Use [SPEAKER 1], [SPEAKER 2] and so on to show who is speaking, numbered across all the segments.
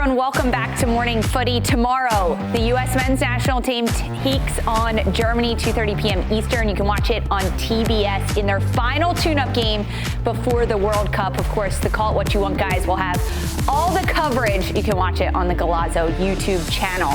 [SPEAKER 1] everyone, welcome back to Morning Footy. Tomorrow, the U.S. men's national team takes on Germany, 2:30 p.m. Eastern. You can watch it on TBS in their final tune-up game before the World Cup. Of course, the Call It What You Want guys will have all the coverage. You can watch it on the Golazo YouTube channel.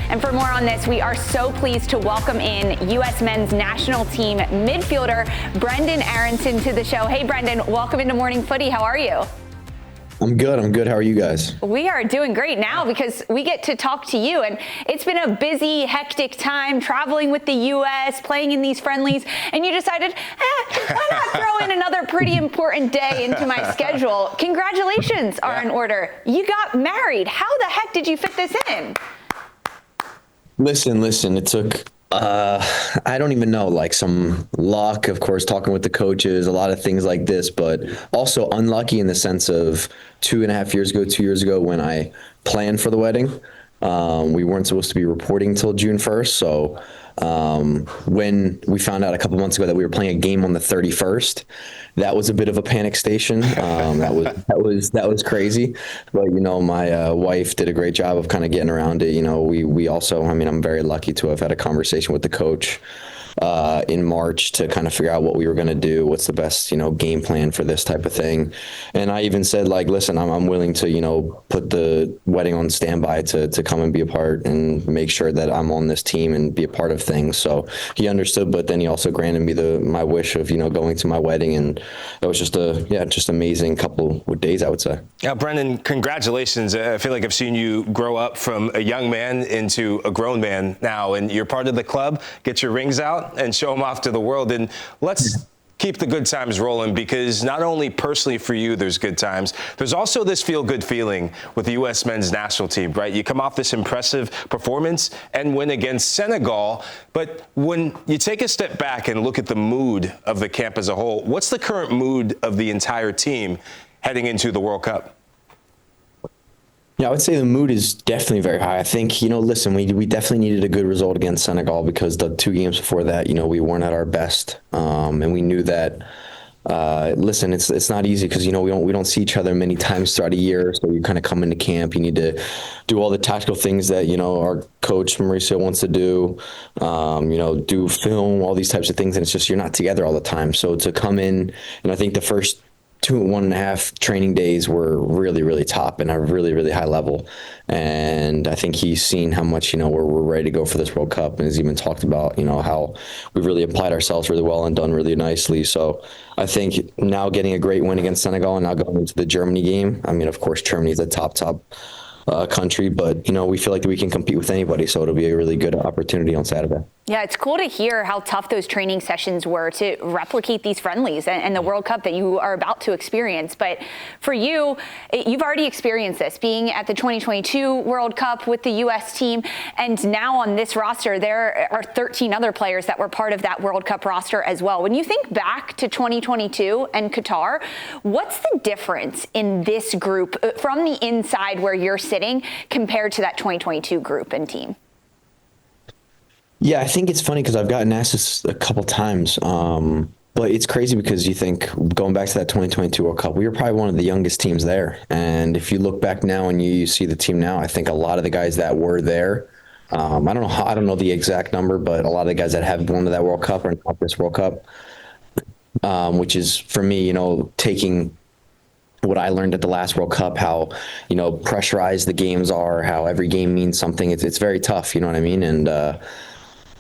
[SPEAKER 1] And for more on this, we are so pleased to welcome in U.S. men's national team midfielder Brenden Aaronson to the show. Hey, Brenden, welcome into Morning Footy. How are you?
[SPEAKER 2] I'm good. How are you guys?
[SPEAKER 1] We are doing great now because we get to talk to you. And it's been a busy, hectic time traveling with the U.S., playing in these friendlies. And you decided, why not throw in another pretty important day into my schedule? Congratulations are in order. You got married. How the heck did you fit this in?
[SPEAKER 2] Listen, it took, I don't even know, like some luck, of course, talking with the coaches, a lot of things like this, but also unlucky in the sense of 2.5 years ago when I planned for the wedding. We weren't supposed to be reporting till June 1st. So when we found out a couple months ago that we were playing a game on the 31st, that was a bit of a panic station. That was crazy. But, you know, my wife did a great job of kind of getting around it. You know, we also, I mean, I'm very lucky to have had a conversation with the coach in March to kind of figure out what we were going to do, what's the best, you know, game plan for this type of thing. And I even said, like, listen, I'm willing to, you know, put the wedding on standby to come and be a part and make sure that I'm on this team and be a part of things. So he understood, but then he also granted me my wish of, you know, going to my wedding. And that was just just amazing couple of days, I would say.
[SPEAKER 3] Yeah, Brenden, congratulations. I feel like I've seen you grow up from a young man into a grown man now, and you're part of the club. Get your rings out and show them off to the world. And let's keep the good times rolling, because not only personally for you there's good times, there's also this feel-good feeling with the U.S. men's national team, right? You come off this impressive performance and win against Senegal, but when you take a step back and look at the mood of the camp as a whole, what's the current mood of the entire team heading into the World Cup?
[SPEAKER 2] Yeah, I would say the mood is definitely very high. I think, you know, listen, we definitely needed a good result against Senegal because the 2 games before that, you know, we weren't at our best. And we knew that, listen, it's not easy because, you know, we don't see each other many times throughout a year. So you kind of come into camp, you need to do all the tactical things that, you know, our coach Mauricio wants to do, you know, do film, all these types of things. And it's just, you're not together all the time. So to come in, and I think the first 1.5 training days were really, really top and a really, really high level. And I think he's seen how much, you know, we're ready to go for this World Cup, and has even talked about, you know, how we've really applied ourselves really well and done really nicely. So I think now getting a great win against Senegal and now going into the Germany game, I mean, of course, Germany is a top country, but, you know, we feel like we can compete with anybody. So it'll be a really good opportunity on Saturday.
[SPEAKER 1] Yeah, it's cool to hear how tough those training sessions were to replicate these friendlies and the World Cup that you are about to experience. But for you, you've already experienced this, being at the 2022 World Cup with the U.S. team. And now on this roster, there are 13 other players that were part of that World Cup roster as well. When you think back to 2022 and Qatar, what's the difference in this group from the inside where you're sitting compared to that 2022 group and team?
[SPEAKER 2] Yeah, I think it's funny because I've gotten asked this a couple times, but it's crazy because you think going back to that 2022 World Cup, we were probably one of the youngest teams there. And if you look back now and you see the team now, I think a lot of the guys that were there, I don't know the exact number, but a lot of the guys that have gone to that World Cup are not this World Cup, which is for me, you know, taking what I learned at the last World Cup, how, you know, pressurized the games are, how every game means something. It's very tough, you know what I mean? And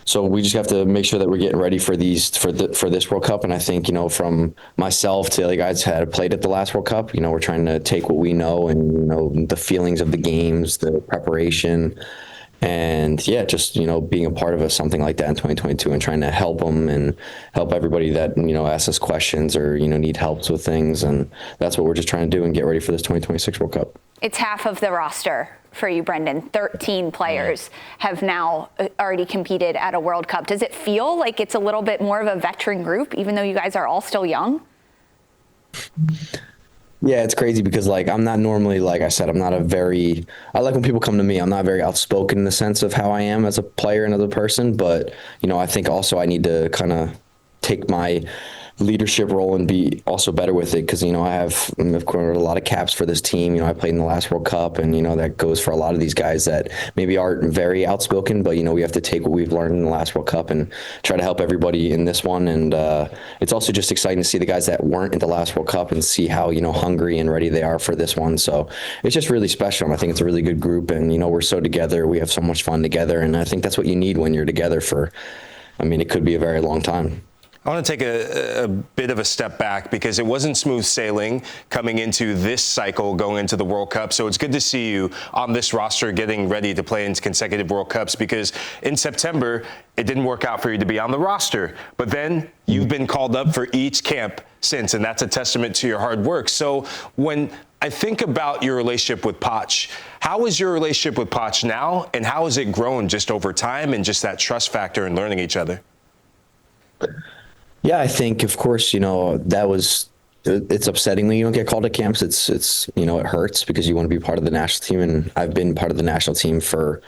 [SPEAKER 2] so we just have to make sure that we're getting ready for this World Cup. And I think, you know, from myself to the guys that had played at the last World Cup, you know, we're trying to take what we know and, you know, the feelings of the games, the preparation, and yeah, just, you know, being a part of something like that in 2022 and trying to help them and help everybody that, you know, asks us questions or, you know, need helps with things. And that's what we're just trying to do and get ready for this 2026 World Cup.
[SPEAKER 1] It's half of the roster for you, Brenden. 13 players have now already competed at a World Cup. Does it feel like it's a little bit more of a veteran group, even though you guys are all still young?
[SPEAKER 2] Yeah, it's crazy because, like, I'm not normally, like I said, I like when people come to me. I'm not very outspoken in the sense of how I am as a player and as a person, but, you know, I think also I need to kind of take my leadership role and be also better with it, because I have, of course, a lot of caps for this team. I played in the last World Cup, and that goes for a lot of these guys that maybe aren't very outspoken, but we have to take what we've learned in the last World Cup and try to help everybody in this one. And it's also just exciting to see the guys that weren't in the last World Cup and see how hungry and ready they are for this one. So it's just really special, and I think it's a really good group, and we're so together, we have so much fun together, and I think that's what you need when you're together for, it could be a very long time.
[SPEAKER 3] I want to take a bit of a step back, because it wasn't smooth sailing coming into this cycle, going into the World Cup. So it's good to see you on this roster getting ready to play in consecutive World Cups, because in September, it didn't work out for you to be on the roster. But then you've been called up for each camp since, and that's a testament to your hard work. So when I think about your relationship with Poch, how is your relationship with Poch now, and how has it grown just over time and just that trust factor and learning each other?
[SPEAKER 2] Yeah, I think, of course, it's upsetting when you don't get called to camps. It hurts, because you want to be part of the national team. And I've been part of the national team for,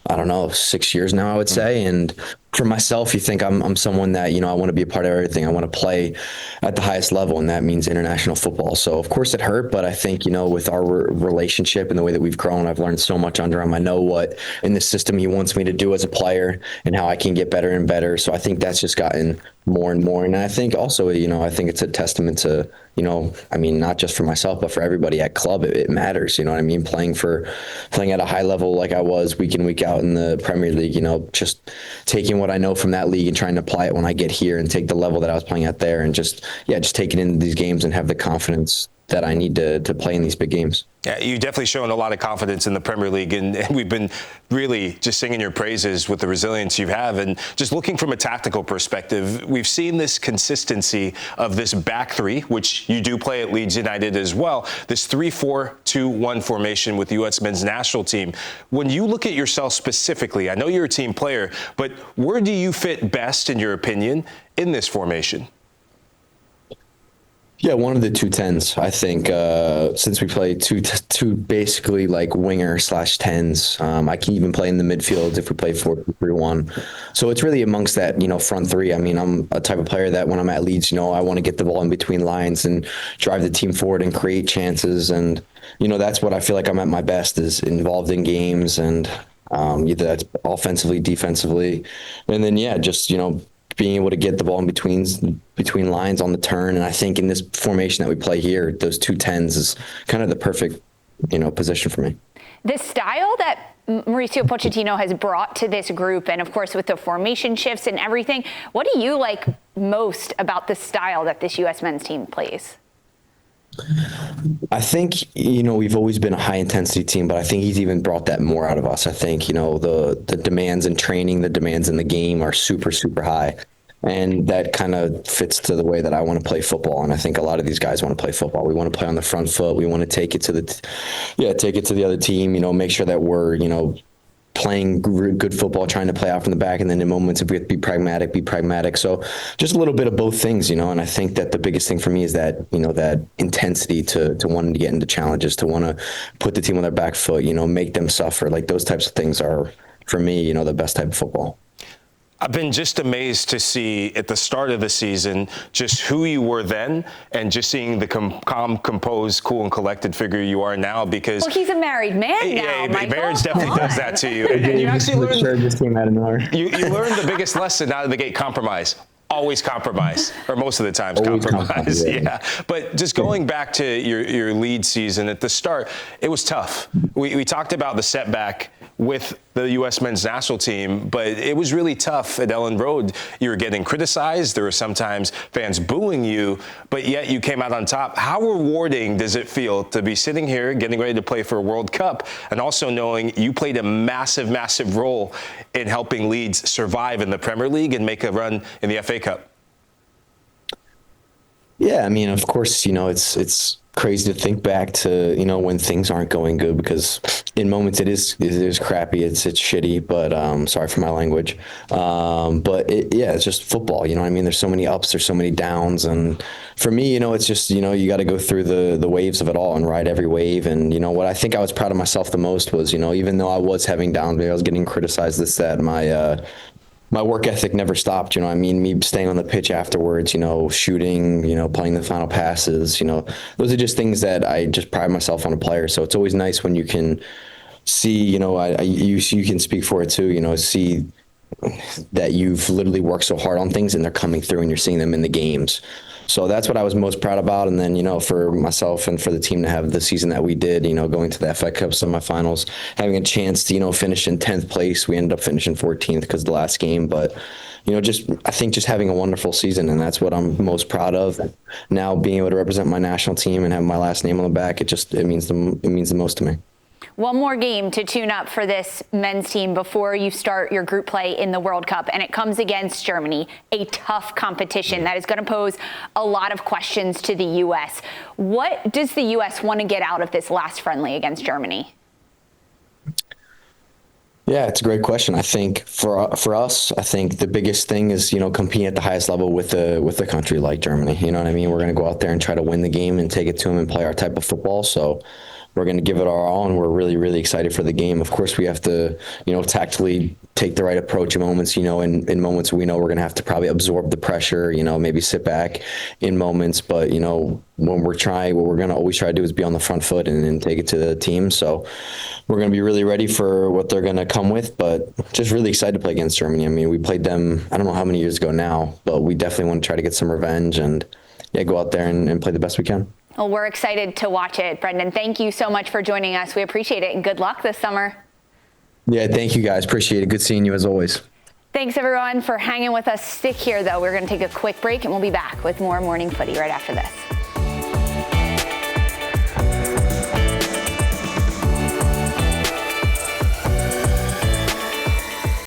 [SPEAKER 2] 6 years now, I would say. And for myself, you think I'm someone that, I want to be a part of everything. I want to play at the highest level, and that means international football. So, of course, it hurt, but I think, with our relationship and the way that we've grown, I've learned so much under him. I know what in the system he wants me to do as a player and how I can get better and better. So I think that's just gotten more and more. And I think also, I think it's a testament to, not just for myself, but for everybody at club. It matters, playing at a high level like I was week in, week out in the Premier League, just taking what I know from that league and trying to apply it when I get here, and take the level that I was playing at there, and just take it into these games and have the confidence that I need to play in these big games.
[SPEAKER 3] Yeah, you've definitely shown a lot of confidence in the Premier League, and we've been really just singing your praises with the resilience you have. And just looking from a tactical perspective, we've seen this consistency of this back three, which you do play at Leeds United as well, this 3-4-2-1 formation with the U.S. men's national team. When you look at yourself specifically, I know you're a team player, but where do you fit best, in your opinion, in this formation?
[SPEAKER 2] Yeah, one of the 2 10s. I think since we play two basically like winger/10s, I can even play in the midfield if we play 4-3-1. So it's really amongst that front three. I'm a type of player that when I'm at Leeds, I want to get the ball in between lines and drive the team forward and create chances. And that's what I feel like I'm at my best, is involved in games, and either that's offensively, defensively, and then just being able to get the ball in between lines on the turn. And I think in this formation that we play here, those 2 10s is kind of the perfect, position for me.
[SPEAKER 1] The style that Mauricio Pochettino has brought to this group, and of course with the formation shifts and everything, what do you like most about the style that this U.S. men's team plays?
[SPEAKER 2] I think, we've always been a high intensity team, but I think he's even brought that more out of us. I think, the demands in training, the demands in the game are super, super high. And that kind of fits to the way that I want to play football. And I think a lot of these guys want to play football. We want to play on the front foot. We want to take it to the other team, make sure that we're, playing good football, trying to play out from the back, and then in moments, if we have to be pragmatic. So just a little bit of both things, and I think that the biggest thing for me is that, that intensity to wanting to get into challenges, to want to put the team on their back foot, make them suffer. Like those types of things are, for me, the best type of football.
[SPEAKER 3] I've been just amazed to see at the start of the season just who you were then, and just seeing the calm, composed, cool, and collected figure you are now. Because
[SPEAKER 1] he's a married man now.
[SPEAKER 3] Marriage definitely does that to you. And you actually learned you learned the biggest lesson out of the gate: compromise. Always compromise, or most of the times compromise. Yeah. But just going back to your lead season at the start, it was tough. We talked about the setback with the U.S. men's national team, but it was really tough at Ellen Road. You were getting criticized. There were sometimes fans booing you, but yet you came out on top. How rewarding does it feel to be sitting here getting ready to play for a World Cup, and also knowing you played a massive, massive role in helping Leeds survive in the Premier League and make a run in the FA Cup?
[SPEAKER 2] Yeah, of course, it's crazy to think back to, when things aren't going good, because in moments it is crappy, it's shitty, but sorry for my language. But it's just football, there's so many ups, there's so many downs, and for me, it's just, you got to go through the waves of it all and ride every wave. And what I think I was proud of myself the most was, even though I was having downs, I was getting criticized, this, that, my work ethic never stopped. You know what I mean? Me staying on the pitch afterwards, shooting, playing the final passes, those are just things that I just pride myself on a player. So it's always nice when you can see, you can speak for it too, see that you've literally worked so hard on things and they're coming through and you're seeing them in the games. So that's what I was most proud about. And then, for myself and for the team to have the season that we did, going to the FA Cup semifinals, having a chance to, finish in 10th place. We ended up finishing 14th because of the last game. But, I think just having a wonderful season, and that's what I'm most proud of. Now being able to represent my national team and have my last name on the back, it means the most to me.
[SPEAKER 1] One more game to tune up for this men's team before you start your group play in the World Cup, and it comes against Germany, a tough competition that is going to pose a lot of questions to the U.S. What does the U.S. want to get out of this last friendly against Germany?
[SPEAKER 2] Yeah, it's a great question. I think for us, I think the biggest thing is, competing at the highest level with a country like Germany. You know what I mean? We're going to go out there and try to win the game and take it to them and play our type of football. So we're going to give it our all, and we're really, really excited for the game. Of course, we have to, tactically take the right approach in moments, in moments we know we're going to have to probably absorb the pressure, maybe sit back in moments. But, when we're trying, what we're going to always try to do is be on the front foot and take it to the team. So we're going to be really ready for what they're going to come with, but just really excited to play against Germany. I mean, we played them, I don't know how many years ago now, but we definitely want to try to get some revenge and go out there and play the best we can.
[SPEAKER 1] Well, we're excited to watch it, Brenden. Thank you so much for joining us. We appreciate it, and good luck this summer.
[SPEAKER 2] Yeah, thank you guys. Appreciate it. Good seeing you as always.
[SPEAKER 1] Thanks, everyone, for hanging with us. Stick here, though. We're going to take a quick break, and we'll be back with more Morning Footy right after this.